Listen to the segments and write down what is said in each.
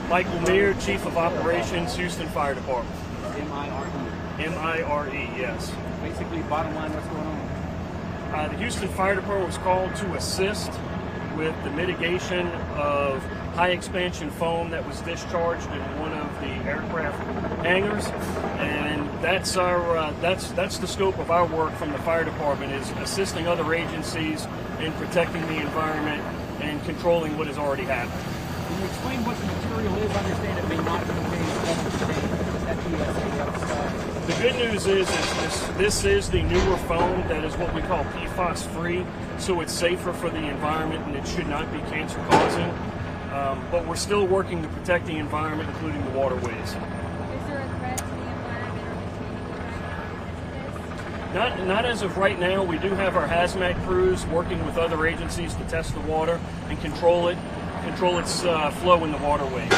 Michael Meir, Chief of Operations, Houston Fire Department. M-I-R-E. M-I-R-E, yes. Basically, bottom line, what's going on? The Houston Fire Department was called to assist with the mitigation of high expansion foam that was discharged in one of the aircraft hangars, and that's the scope of our work from the fire department, is assisting other agencies in protecting the environment and controlling what has already happened. Can you explain what the material is? I understand it may not contain The good news is this is the newer foam that is what we call PFAS free, so it's safer for the environment and it should not be cancer causing. But we're still working to protect the environment, including the waterways. Is there a threat to the environment or the Not as of right now. We do have our hazmat crews working with other agencies to test the water and control its flow in the waterways.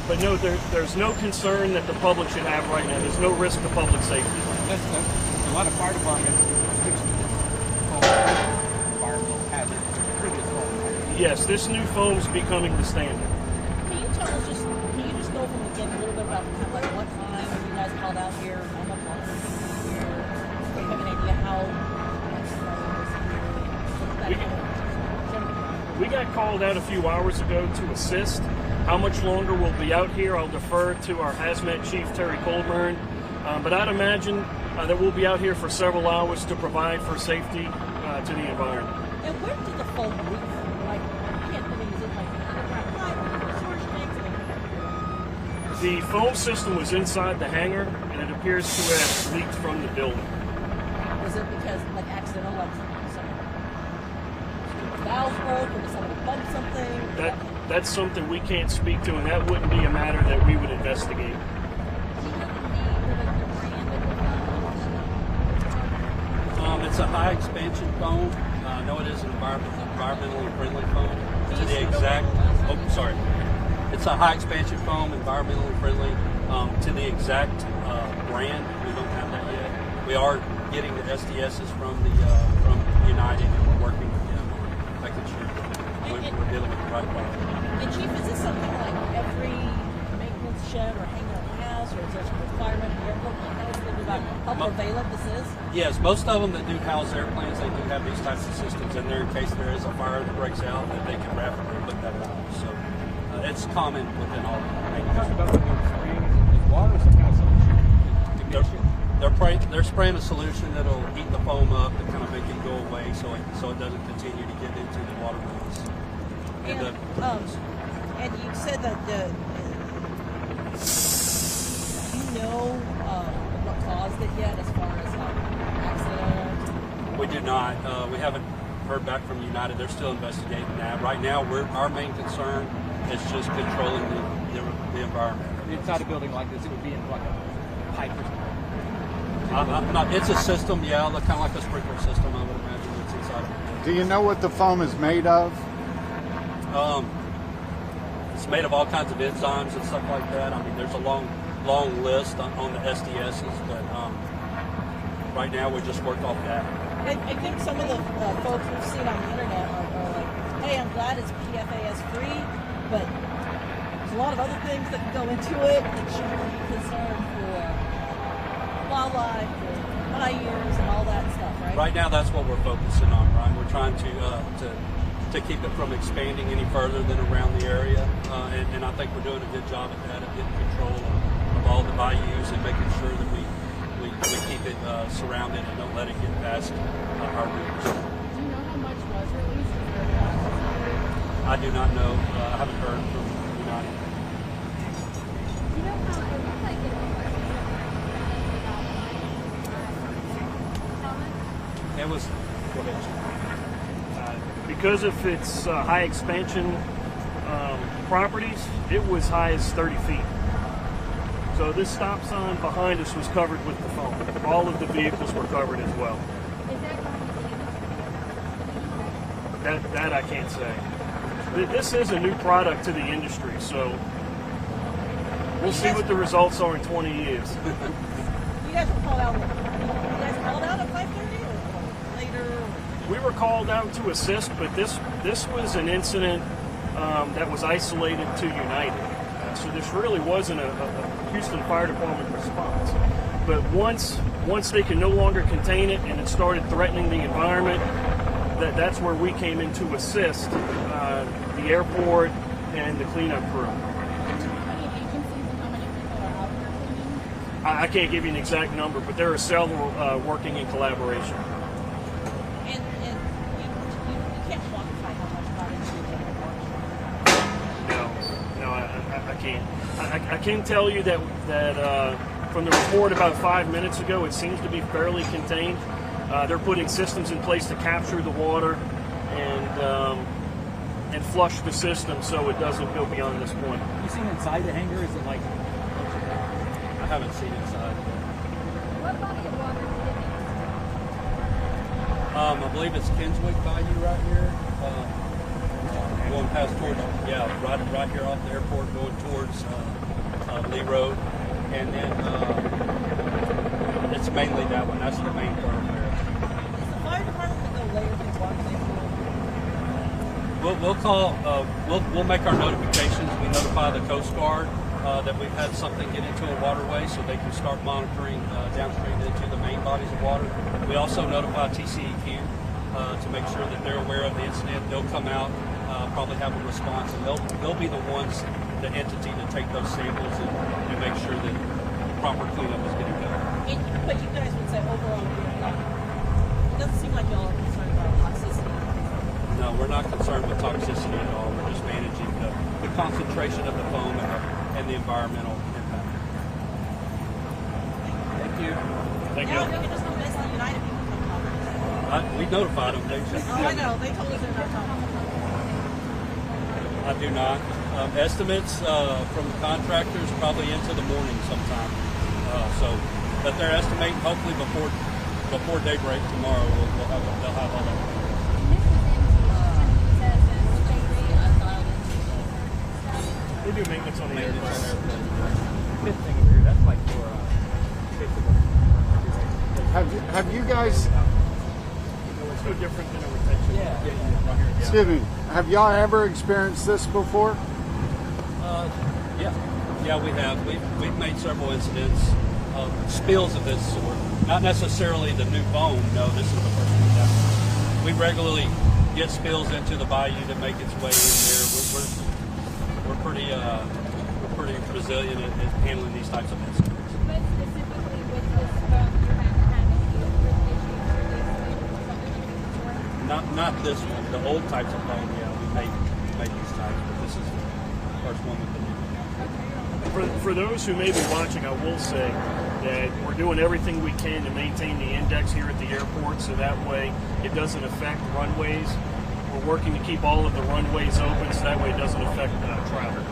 But no, there's no concern that the public should have right now. There's no risk to public safety. That's a lot of fire departments environmental hazard. Yes, this new foam is becoming the standard. Can you tell us can you just go from the beginning a little bit about like what time you guys called out here, how much longer here? Do you have an idea how much We got called out a few hours ago to assist. How much longer we'll be out here, I'll defer to our hazmat chief, Terry Colburn. But I'd imagine that we'll be out here for several hours to provide for safety to the environment. And where did the foam leak from? Like, I can't think, is it like storage tanks? The foam system was inside the hangar, and it appears to have leaked from the building. Was it because, like, accidental, like some valve broke, or did somebody bump something? That's something we can't speak to, and that wouldn't be a matter that we would investigate. It's a high expansion foam. No, it is an environmentally friendly foam. To the exact, it's a high expansion foam, environmentally friendly. To the exact brand, we don't have that yet. We are getting the SDSs from United, and we're working with them on making sure that we're dealing with the right product. And Chief, is this something like every maintenance shed or hangar has, or is there some requirement in the airport? Can you tell us a little bit about how prevalent this is? Yes, most of them that do house airplanes, they do have these types of systems in there in case there is a fire that breaks out, that they can rapidly put that out. So it's common within all of them. You talked about the spraying. Is water some kind of solution? They're spraying a solution that'll heat the foam up to kind of make it go away, so it doesn't continue to get into the waterways. And you said that you know what caused it yet, as far as accident? We do not. We haven't heard back from United. They're still investigating that. Right now, our main concern is just controlling the environment. Inside a building like this, it would be in like a pipe or something. It's a system, yeah, kind of like a sprinkler system, I would imagine. It's inside. Do you know what the foam is made of? It's made of all kinds of enzymes and stuff like that. I mean, there's a long list on the SDSs, but right now we just work off that. I think some of the folks we've seen on the internet are like, hey, I'm glad it's PFAS free, but there's a lot of other things that can go into it that should be concerned for wildlife, for fires, and all that stuff, right? Right now, that's what we're focusing on, Ryan. We're trying to keep it from expanding any further than around the area, and I think we're doing a good job at that, of getting control of all the bayous and making sure that we keep it surrounded and don't let it get past our reach. Do you know how much was released? I do not know. I haven't heard from United. Do you know how it looks like It was. Go ahead. Because of its high expansion properties, it was high as 30 feet. So this stop sign behind us was covered with the foam. All of the vehicles were covered as well. Is that going to be That I can't say. This is a new product to the industry, so we'll see what the results are in 20 years. You guys were called out. You guys called out at 5:30 or later? We were called out to assist, but this was an incident that was isolated to United. So this really wasn't a Houston Fire Department response. But once they could no longer contain it and it started threatening the environment, that's where we came in to assist the airport and the cleanup crew. How many agencies and how many people are out there cleaning? I can't give you an exact number, but there are several working in collaboration. And you can't quantify how much got into No, I can't. I can tell you that from the report about 5 minutes ago, it seems to be fairly contained. They're putting systems in place to capture the water and flush the system so it doesn't go beyond this point. You seen inside the hangar? Is it like? I haven't seen inside. What body of water did it I believe it's Kinswick Bayou right here. Going past towards, right here off the airport, going towards Lee Road, and then it's mainly that one. That's the main thoroughfare. Is the fire department going to layer things water they We'll call. We'll make our notifications. We notify the Coast Guard that we've had something get into a waterway, so they can start monitoring downstream into the main bodies of water. We also notify TCEQ to make sure that they're aware of the incident. They'll come out, probably have a response, and they'll be the ones, the entity, to take those samples and make sure that proper cleanup is getting done. But you guys would say overall, it doesn't seem like y'all are concerned about toxicity. No, we're not concerned with toxicity at all. We're just managing the concentration of the foam and the environmental impact. Thank you. Thank Now, you. you can just don't mess with United people come talk. We notified them. Oh, I know. They told us they're not talking. I do not. Estimates from the contractors probably into the morning sometime. But they're estimating hopefully before daybreak tomorrow they'll have all that. They do maintenance on the airplane. Fifth thing over here. That's like for Have you guys, It's no different than a retention. yeah. excuse me, have y'all ever experienced this before? Yeah, we have. We've made several incidents of spills of this sort. Not necessarily the new foam. No, this is the first one we've done. We regularly get spills into the bayou that make its way in there. We're pretty resilient at handling these types of incidents. But specifically with this phone, you haven't had any issues with this? Not this one. The old types of foam, yeah, we made these types, but this is the first one with the new. For those who may be watching, I will say that we're doing everything we can to maintain the index here at the airport so that way it doesn't affect runways. We're working to keep all of the runways open so that way it doesn't affect traffic.